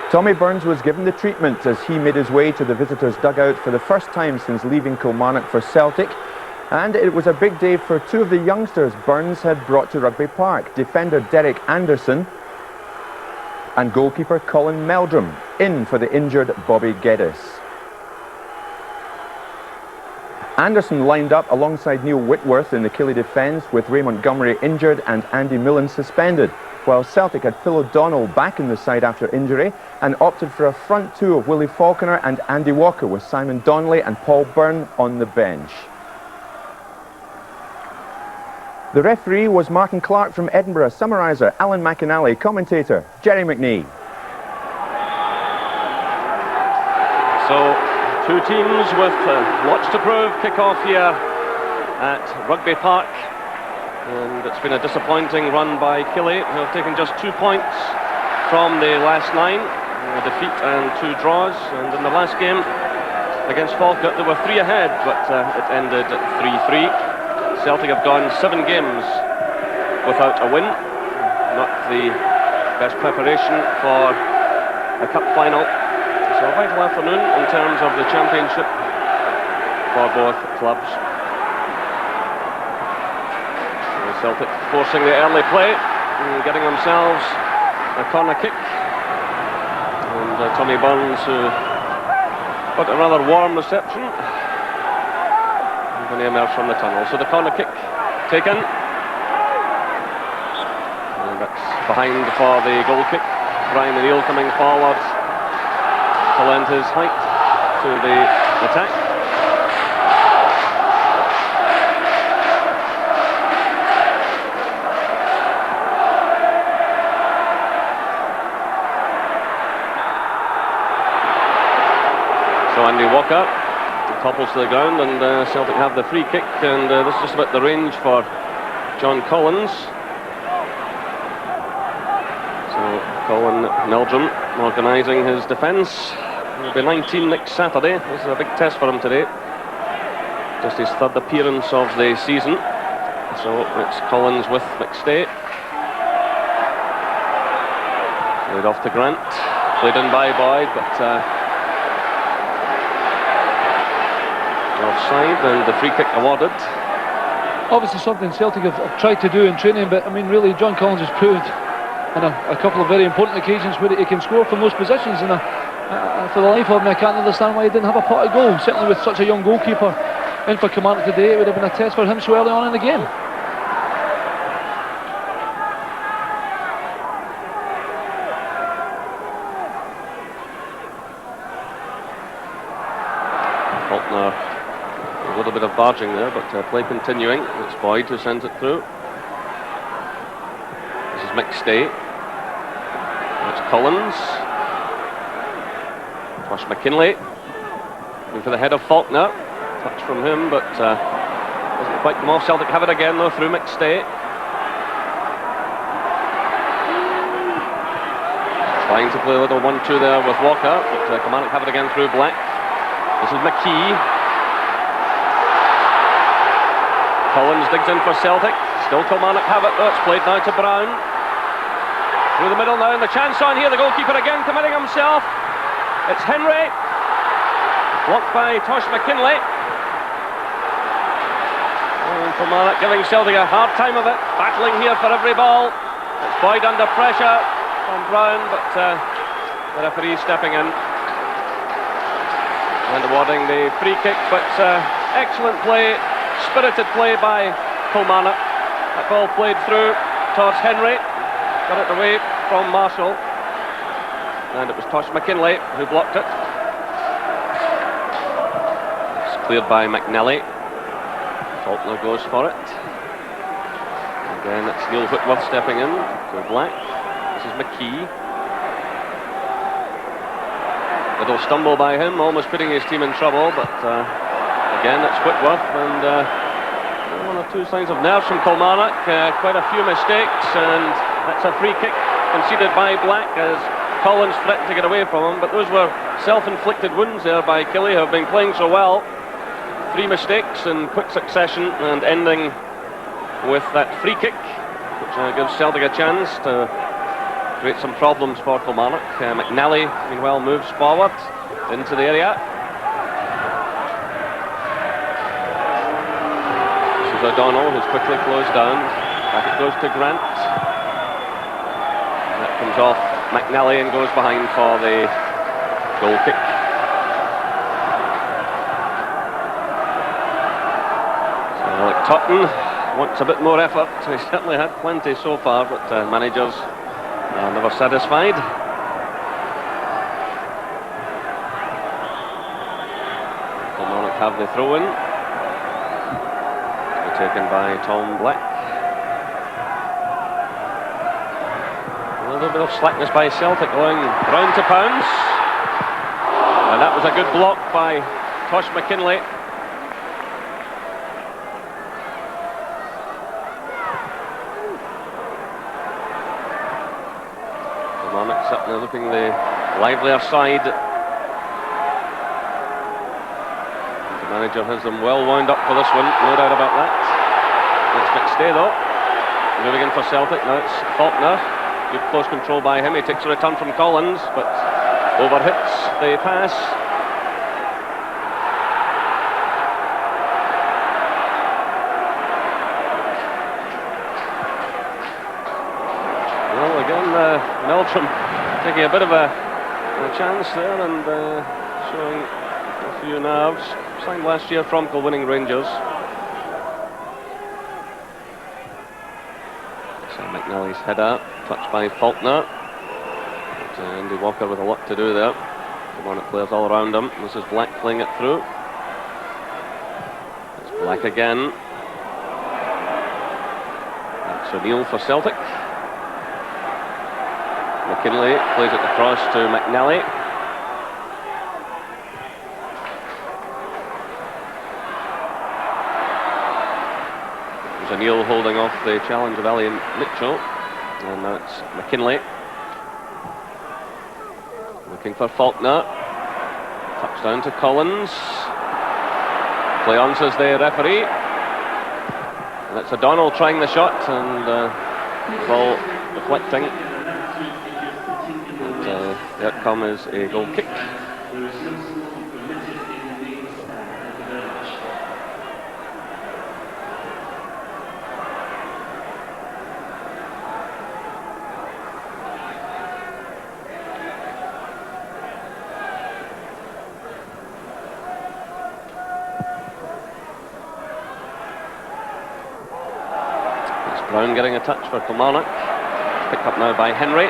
Tommy Burns was given the treatment as he made his way to the visitors' dugout for the first time since leaving Kilmarnock for Celtic. And it was a big day for two of the youngsters Burns had brought to Rugby Park, defender Derek Anderson and goalkeeper Colin Meldrum, in for the injured Bobby Geddes. Anderson lined up alongside Neil Whitworth in the Killie defence, with Ray Montgomery injured and Andy Millen suspended, while Celtic had Phil O'Donnell back in the side after injury and opted for a front two of Willie Falconer and Andy Walker, with Simon Donnelly and Paul Byrne on the bench. The referee was Martin Clark from Edinburgh, summariser Alan McInally, commentator Jerry McNee. So, two teams with lots to prove. Kick-off here at Rugby Park. And it's been a disappointing run by Killie, who have taken just 2 points from the last 9. A defeat and 2 draws. And in the last game against Falkirk, they were 3 ahead, but it ended 3-3. Celtic have gone 7 games without a win. Not the best preparation for a cup final. So a vital afternoon in terms of the championship for both clubs. Celtic forcing the early play and getting themselves a corner kick. And Tommy Burns, who got a rather warm reception when he emerged from the tunnel. So the corner kick taken. And that's behind for the goal kick. Brian O'Neill coming forward to lend his height to the attack. So Andy Walker topples to the ground, and Celtic have the free kick, and this is just about the range for John Collins. So Colin Meldrum organising his defence. He'll be 19 next Saturday. This is a big test for him today. Just his 3rd appearance of the season. So it's Collins with McStay. Played off to Grant. Played in by Boyd, but offside, and the free kick awarded. Obviously something Celtic have tried to do in training, but I mean really John Collins has proved on a couple of very important occasions where he can score from those positions, and for the life of me I can't understand why he didn't have a pot of goal. Certainly with such a young goalkeeper in for Kilmarnock today, it would have been a test for him so early on in the game. Faulkner, a little bit of barging there, but play continuing. It's Boyd who sends it through. This is McStay. It's Collins. Tosh McKinley. Going for the head of Faulkner. Touch from him, but doesn't quite come off. Celtic have it again though through McStay. Trying to play a little 1-2 there with Walker, but Kilmarnock have it again through Black. This is McKee. Collins digs in for Celtic. Still Kilmarnock have it though. It's played now to Brown. Through the middle now, and the chance on here. The goalkeeper again committing himself. It's Henry. Blocked by Tosh McKinley. And Kilmarnock giving Celtic a hard time of it. Battling here for every ball. It's Boyd under pressure from Brown, but the referee stepping in and awarding the free kick. But excellent play, spirited play by Kilmarnock. That ball played through towards Henry. Got it away from Marshall, and it was Tosh McKinley who blocked it. It's cleared by McNally. Faulkner goes for it. Again, it's Neil Whitworth stepping in to Black. This is McKee. Little stumble by him, almost putting his team in trouble, but again it's Whitworth, and 1 or 2 signs of nerves from Kilmarnock. Quite a few mistakes, and that's a free kick conceded by Black as Collins threatened to get away from him, but those were self-inflicted wounds there by Killie, who have been playing so well. 3 mistakes in quick succession, and ending with that free kick, which gives Celtic a chance to create some problems for Kilmarnock. McNally, meanwhile, moves forward into the area. This is O'Donnell, who's quickly closed down. Back it goes to Grant. And that comes off McNally and goes behind for the goal kick. So Alec Totten wants a bit more effort. He certainly had plenty so far, but managers are never satisfied. Kilmarnock have the throw-in. Taken by Tom Black. A little bit of slackness by Celtic, going round to pounds. And that was a good block by Tosh McKinley. Kilmarnock certainly looking the livelier side. The manager has them well wound up for this one, no doubt about that. It's McStay though, moving in for Celtic. Now it's Faulkner. Good close control by him. He takes a return from Collins, but overhits the pass. Well, again, Meldrum taking a bit of a chance there and showing a few nerves. Signed last year from winning Rangers. So McNally's header, touched by Faulkner. But, Andy Walker with a lot to do there. Kilmarnock players all around him. This is Black playing it through. It's Black again. That's O'Neill for Celtic. McKinley plays it across to McNally. O'Neill holding off the challenge of Elliot Mitchell, and now it's McKinley looking for Faulkner. Touchdown to Collins. Play on, says the referee, and it's O'Donnell trying the shot and ball deflecting, and the outcome is a goal kick. Brown getting a touch for Kilmarnock. Picked up now by Henry.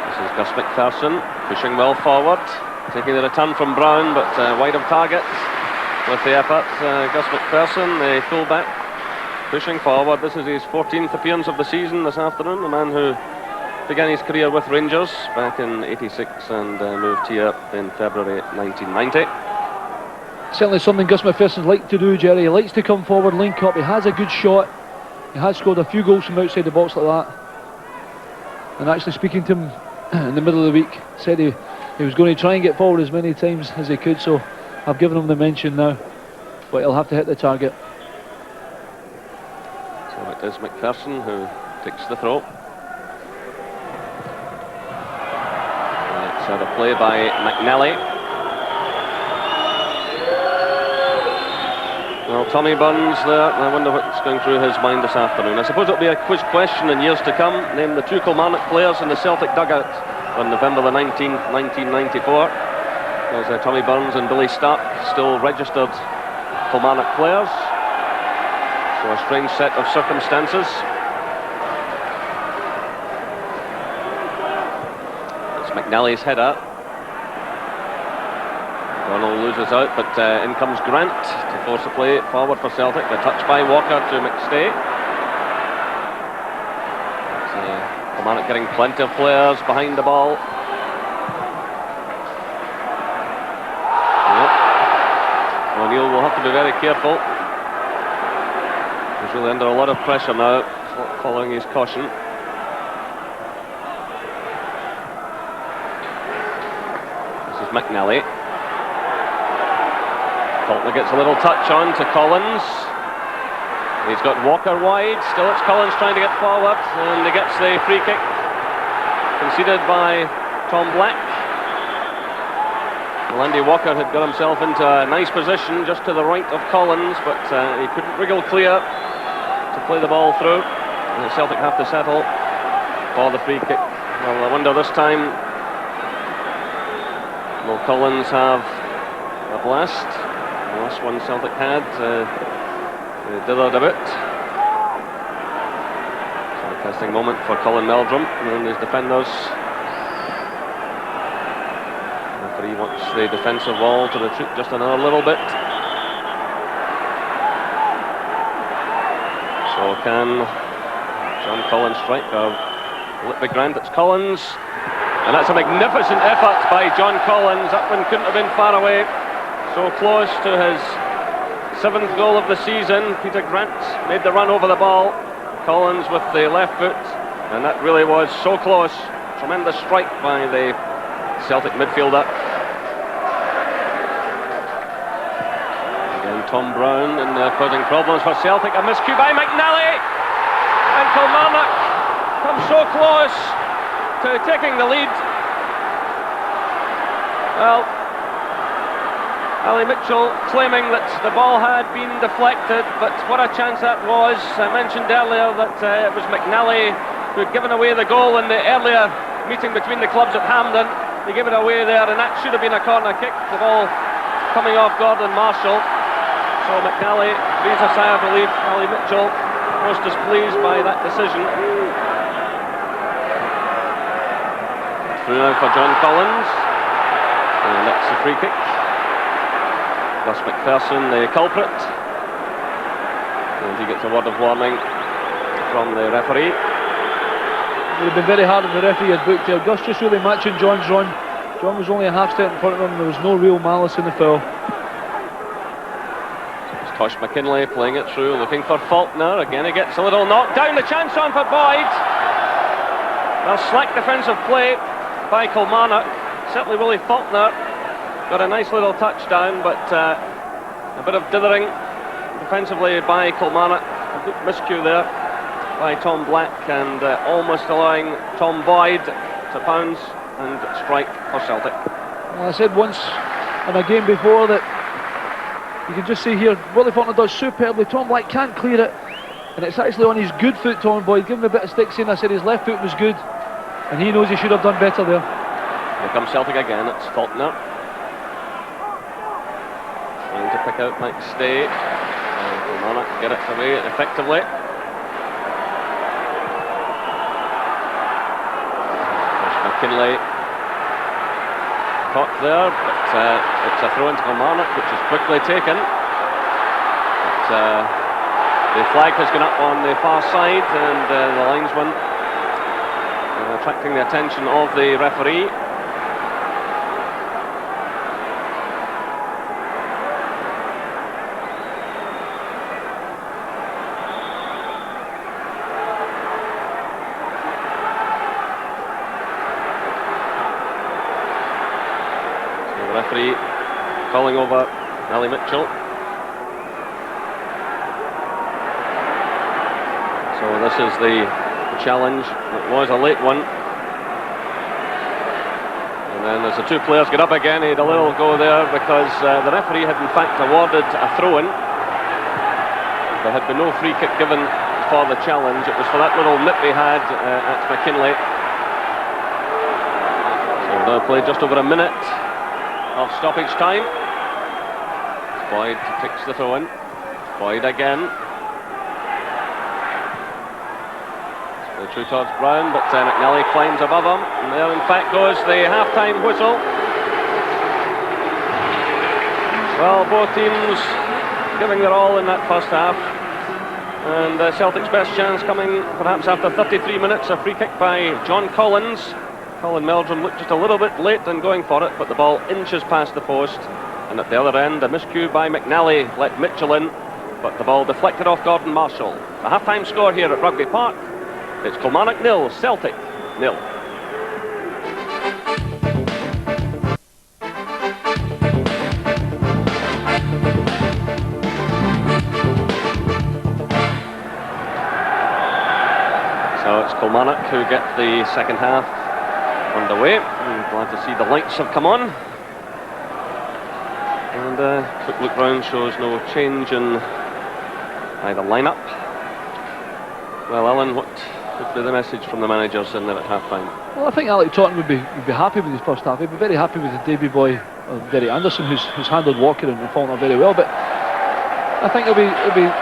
This is Gus MacPherson, pushing well forward, taking the return from Brown, but wide of target with the effort. Gus MacPherson, the fullback, pushing forward. This is his 14th appearance of the season this afternoon. The man who began his career with Rangers back in '86 and moved here in February 1990. Certainly something Gus MacPherson likes to do, Jerry. He likes to come forward, link up. He has a good shot. He has scored a few goals from outside the box like that. And actually speaking to him in the middle of the week, said he was going to try and get forward as many times as he could, so I've given him the mention now. But he'll have to hit the target. So it is MacPherson who takes the throw. It's a play by McNally. Well, Tommy Burns there, I wonder what's going through his mind this afternoon. I suppose it'll be a quiz question in years to come. Name the two Kilmarnock players in the Celtic dugout on November the 19th, 1994. There's Tommy Burns and Billy Stark, still registered Kilmarnock players. So a strange set of circumstances. It's McNally's header. Donald loses out, but in comes Grant to force a play forward for Celtic. A touch by Walker to McStay. Kilmarnock getting plenty of players behind the ball. Yep. O'Neill will have to be very careful. He's really under a lot of pressure now, following his caution. This is McNally. Faulkner gets a little touch on to Collins. He's got Walker wide, still it's Collins trying to get forward, and he gets the free kick conceded by Tom Black. Well, Andy Walker had got himself into a nice position just to the right of Collins, but he couldn't wriggle clear to play the ball through, and Celtic have to settle for the free kick. Well, I wonder this time, will Collins have a blast? The last one Celtic had, they dithered a bit. Sarcastic moment for Colin Meldrum and his defenders. The referee wants the defensive wall to retreat just another little bit. So can John Collins strike, or will it be Grant? It's Collins, and that's a magnificent effort by John Collins. That one couldn't have been far away. So close to his 7th goal of the season. Peter Grant made the run over the ball. Collins with the left foot, and that really was so close. Tremendous strike by the Celtic midfielder. Again, Tom Brown in there causing problems for Celtic. A miscue by McNally, and Kilmarnock comes so close to taking the lead. Well, Ali Mitchell claiming that the ball had been deflected, but what a chance that was. I mentioned earlier that it was McNally who had given away the goal in the earlier meeting between the clubs at Hampden. He gave it away there, and that should have been a corner kick. The ball coming off Gordon Marshall. So McNally breathes a sigh of relief. Ali Mitchell most displeased by that decision. Through now for John Collins, and that's a free kick. Thus MacPherson, the culprit, and he gets a word of warning from the referee. It would have been very hard if the referee had booked there. Gus just really matching John's run. John was only a half step in front of him, and there was no real malice in the foul. It's Tosh McKinlay playing it through, looking for Faulkner. Again he gets a little knock down, the chance on for Boyd. Well, slack defensive play by Kilmarnock. Certainly Willie Faulkner got a nice little touchdown, but a bit of dithering defensively by Kilmarnock. A good miscue there by Tom Black, and almost allowing Tom Boyd to pounce and strike for Celtic. Well, I said once in a game before that you can just see here, Willie Faulkner does superbly. Tom Black can't clear it, and it's actually on his good foot. Tom Boyd gave him a bit of stick, saying I said his left foot was good, and he knows he should have done better there. Here comes Celtic again. It's Faulkner trying to pick out McStay, and Kilmarnock get it away effectively. McKinlay caught there, but it's a throw into Kilmarnock, which is quickly taken. But the flag has gone up on the far side, and the linesman attracting the attention of the referee. Referee calling over Ali Mitchell. So this is the challenge. It was a late one. And then as the two players get up again, he had a little go there because the referee had in fact awarded a throw-in. There had been no free kick given for the challenge. It was for that little nip he had at McKinlay. So we've now played just over a minute of stoppage time. Boyd takes the throw in. Boyd again. So through towards Brown, but McNally climbs above him, and there in fact goes the half-time whistle. Well, both teams giving their all in that first half, and Celtic's best chance coming perhaps after 33 minutes. A free kick by John Collins. Colin Meldrum looked just a little bit late in going for it, but the ball inches past the post, and at the other end a miscue by McNally let Mitchell in, but the ball deflected off Gordon Marshall. The half-time score here at Rugby Park, it's Kilmarnock 0, Celtic 0. Kilmarnock, who get the second half underway. I'm glad to see the lights have come on. And quick look round shows no change in either lineup. Well, Alan, what would be the message from the managers in there at half-time? Well, I think Alec Taunton would be happy with his first half. He'd be very happy with the debut boy, Derek Anderson, who's handled Walker and Faulkner very well. But I think he'll be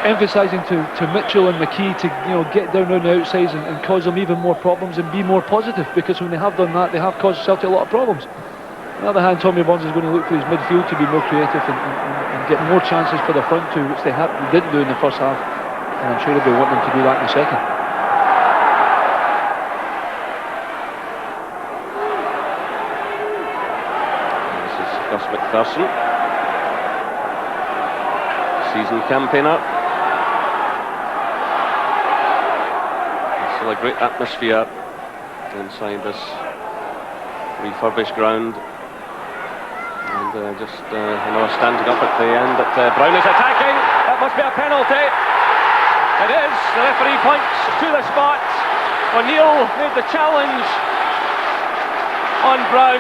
emphasising to Mitchell and McKee to get down around the outsides and cause them even more problems and be more positive, because when they have done that, they have caused Celtic a lot of problems. On the other hand, Tommy Burns is going to look for his midfield to be more creative and get more chances for the front two, which they didn't do in the first half, and I'm sure he'll be wanting to do that in the second. This is Gus MacPherson, season campaigner. There's still a great atmosphere inside this refurbished ground. And just another standing up at the end. Brown is attacking. That must be a penalty. It is. The referee points to the spot. O'Neill made the challenge on Brown,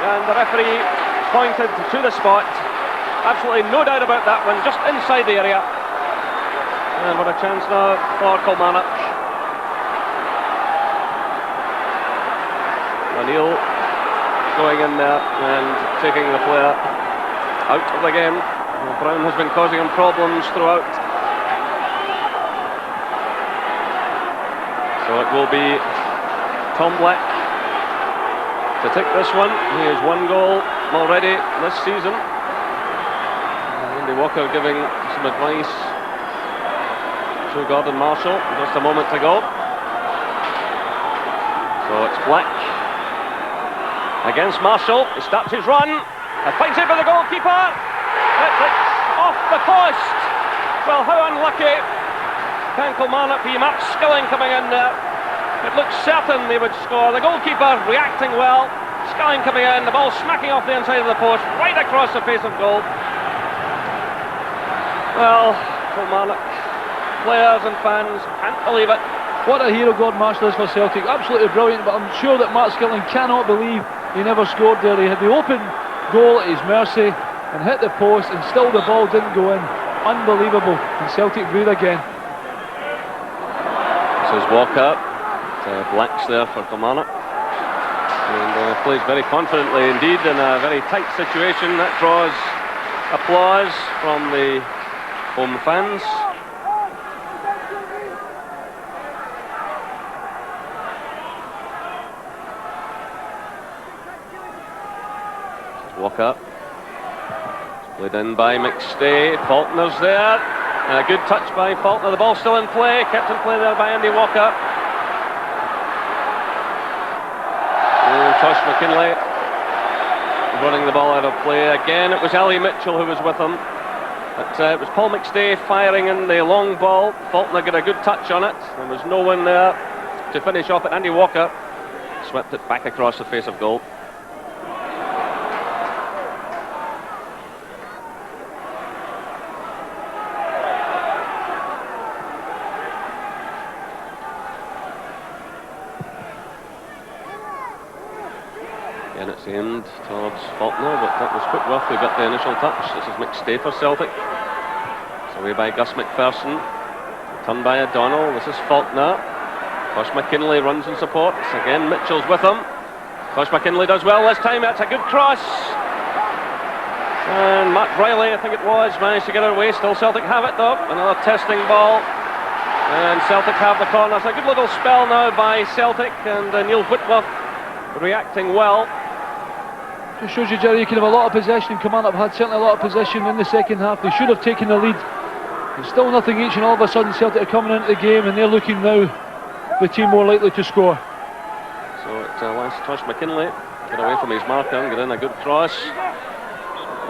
and the referee pointed to the spot. Absolutely no doubt about that one. Just inside the area. And what a chance now for Kilmarnock. O'Neill going in there and taking the player out of the game. Brown has been causing him problems throughout. So it will be Tom Black to take this one. He has 1 goal already this season. Andy Walker giving some advice to Gordon Marshall just a moment ago. So it's Black against Marshall. He starts his run and finds it by the goalkeeper. It's off the post. Well, how unlucky can Kilmarnock be? Mark Skilling coming in there. It looked certain they would score. The goalkeeper reacting well. Skilling coming in, the ball smacking off the inside of the post, right across the face of goal. Well, Kilmarnock players and fans can't believe it. What a hero Gordon Marshall is for Celtic. Absolutely brilliant, but I'm sure that Mark Skilling cannot believe he never scored there. He had the open goal at his mercy and hit the post, and still the ball didn't go in. Unbelievable. And Celtic breathe again. This is Walker. Black's there for Kilmarnock. And plays very confidently indeed in a very tight situation. That draws applause from the home fans. Walker, played in by McKee. Faulkner's there. A good touch by Faulkner. The ball still in play. Kept in play there by Andy Walker. And Tosh McKinley running the ball out of play. Again, it was Ali Mitchell who was with him. But it was Paul McKee firing in the long ball. Faulkner got a good touch on it. There was no one there to finish off it. Andy Walker swept it back across the face of goal. Again, it's aimed towards Faulkner, but that was Whitworth who got the initial touch. This is McKee for Celtic. It's away by Gus MacPherson. Turned by O'Donnell. This is Faulkner. Tosh McKinley runs in support. Again, Mitchell's with him. Tosh McKinley does well this time. That's a good cross. And Reilly, I think it was, managed to get it away. Still Celtic have it though. Another testing ball. And Celtic have the corner. It's a good little spell now by Celtic, and Neil Whitworth reacting well. It shows you, Jerry, you can have a lot of possession. Kilmarnock have had certainly a lot of possession in the second half. They should have taken the lead. It's still nothing each, and all of a sudden Celtic are coming into the game, and they're looking now the team more likely to score. So it's last Tosh McKinley get away from his marker and get in a good cross,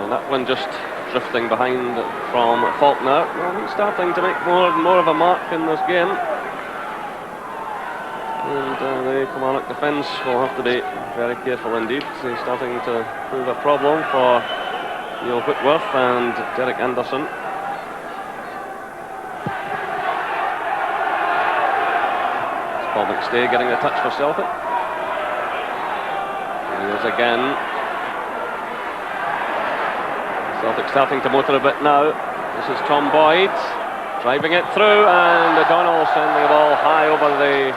and that one just drifting behind from Faulkner. Well, he's starting to make more and more of a mark in this game, and the Kilmarnock defence will have to be very careful indeed. He's starting to prove a problem for Neil Whitworth and Derek Anderson. Paul McStay getting a touch for Celtic. Here's again. Celtic starting to motor a bit now. This is Tom Boyd driving it through, and O'Donnell sending the ball high over the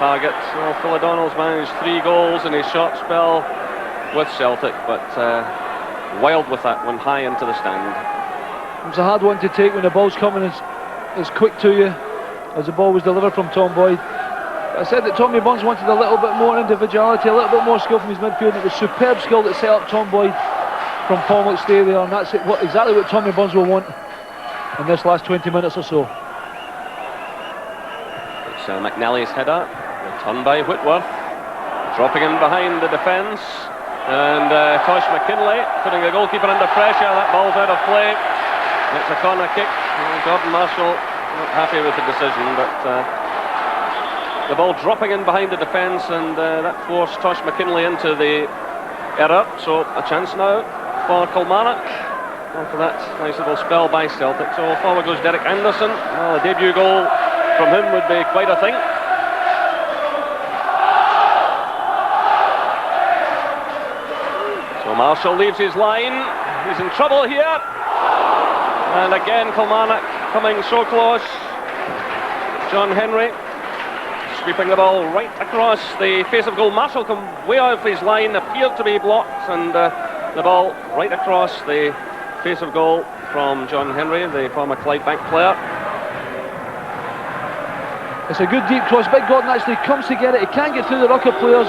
target. Well, Phil O'Donnell's managed 3 goals in his short spell with Celtic, but wild with that one high into the stand. It was a hard one to take when the ball's coming as quick to you as the ball was delivered from Tom Boyd. I said that Tommy Burns wanted a little bit more individuality, a little bit more skill from his midfield. It was superb skill that set up Tom Boyd from Paul McStay there, and that's exactly what Tommy Burns will want in this last 20 minutes or so. It's McNally's header, returned by Whitworth, dropping in behind the defence, and Tosh McKinley putting the goalkeeper under pressure. That ball's out of play. It's a corner kick. Gordon Marshall not happy with the decision, but the ball dropping in behind the defence, and that forced Tosh McKinley into the error. So a chance now for Kilmarnock after that nice little spell by Celtic. So forward goes Derek Anderson. Well, a debut goal from him would be quite a thing. So Marshall leaves his line. He's in trouble here. And again Kilmarnock coming so close. John Henry sweeping the ball right across the face of goal. Marshall come way off his line, appeared to be blocked, and the ball right across the face of goal from John Henry, the former Clydebank player. It's a good deep cross. Big Gordon actually comes to get it. He can't get through the ruck of players.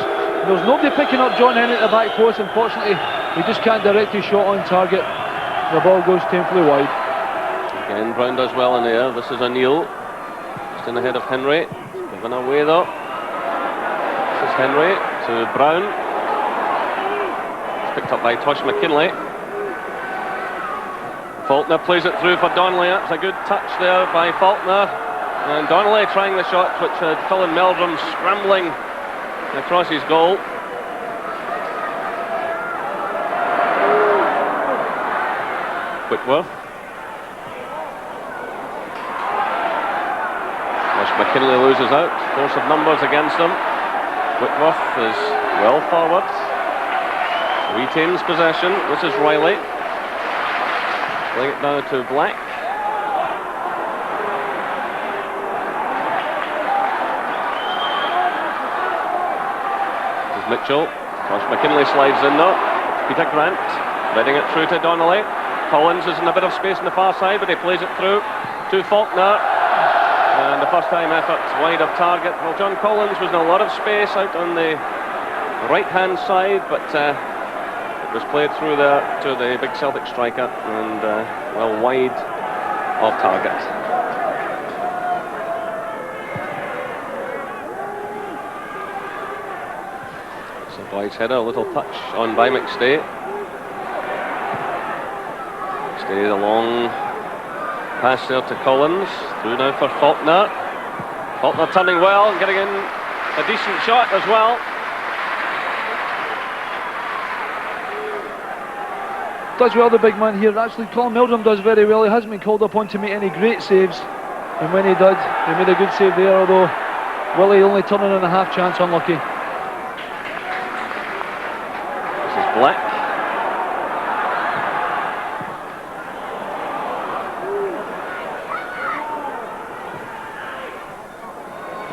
There's nobody picking up John Henry at the back post. Unfortunately, he just can't direct his shot on target. The ball goes painfully wide. Again, Brown does well in there. This is O'Neill, just in ahead of Henry. Given away though. This is Henry to Brown. It's picked up by Tosh McKinley. Faulkner plays it through for Donnelly. That's a good touch there by Faulkner. And Donnelly trying the shot, which had Colin Meldrum scrambling across his goal. Whitworth. McKinley loses out. Force of numbers against him. Whitworth is well forward. Retains possession. This is Reilly. Playing it now to Black. This is Mitchell. Tosh McKinley slides in now. Peter Grant letting it through to Donnelly. Collins is in a bit of space on the far side, but he plays it through to Faulkner. And the first time effort wide of target. Well, John Collins was in a lot of space out on the right hand side, but it was played through there to the big Celtic striker, and well wide of target. So Boyd's header, a little touch on by McStay. McStay the long pass there to Collins. Through now for Faulkner. Faulkner turning well and getting in a decent shot as well. Does well, the big man here. Actually, Colin Meldrum does very well. He hasn't been called upon to make any great saves, and when he did, he made a good save there, although Willie only turning in a half chance, unlucky. This is Black.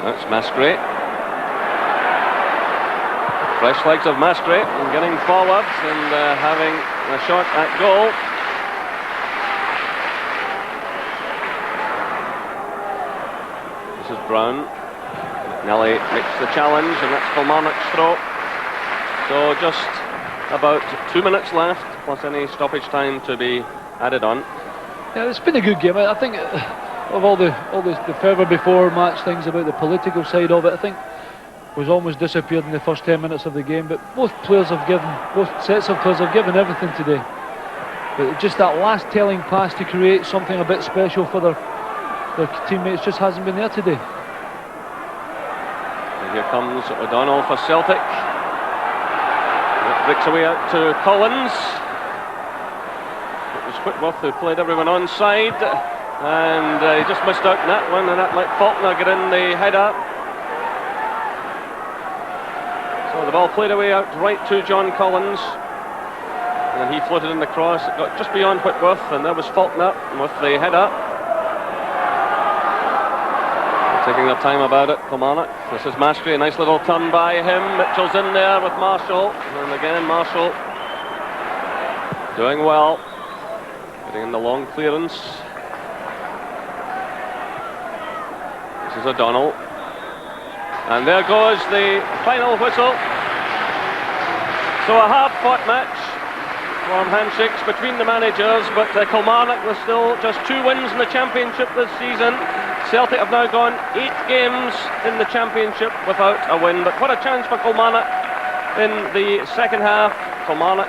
That's Maskrey. Fresh legs of Maskrey and getting forward and having a shot at goal. This is Brown. McNally makes the challenge, and that's Kilmarnock's throw. So just about 2 minutes left, plus any stoppage time to be added on. Yeah, it's been a good game. I think of all the fervour before match things about the political side of it, I think was almost disappeared in the first 10 minutes of the game. But both sets of players have given everything today. But just that last telling pass to create something a bit special for their teammates just hasn't been there today. And here comes O'Donnell for Celtic. It breaks away out to Collins. It was Whitworth who played everyone onside. And he just missed out in that one, and that let Faulkner get in the header. Oh, the ball played away out right to John Collins. And he floated in the cross. It got just beyond Whitworth, and there was Faulkner with the header. Taking their time about it, Kilmarnock. This is Maskrey, a nice little turn by him. Mitchell's in there with Marshall. And again, Marshall doing well. Getting in the long clearance. This is O'Donnell. And there goes the final whistle. So a hard-fought match. Warm handshakes between the managers, but Kilmarnock was still just 2 wins in the championship this season. Celtic have now gone 8 games in the championship without a win, but what a chance for Kilmarnock in the second half. Kilmarnock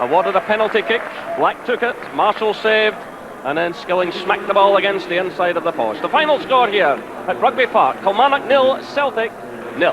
awarded a penalty kick, Black took it, Marshall saved, and then Skilling smacked the ball against the inside of the post. The final score here at Rugby Park, Kilmarnock 0, Celtic 0.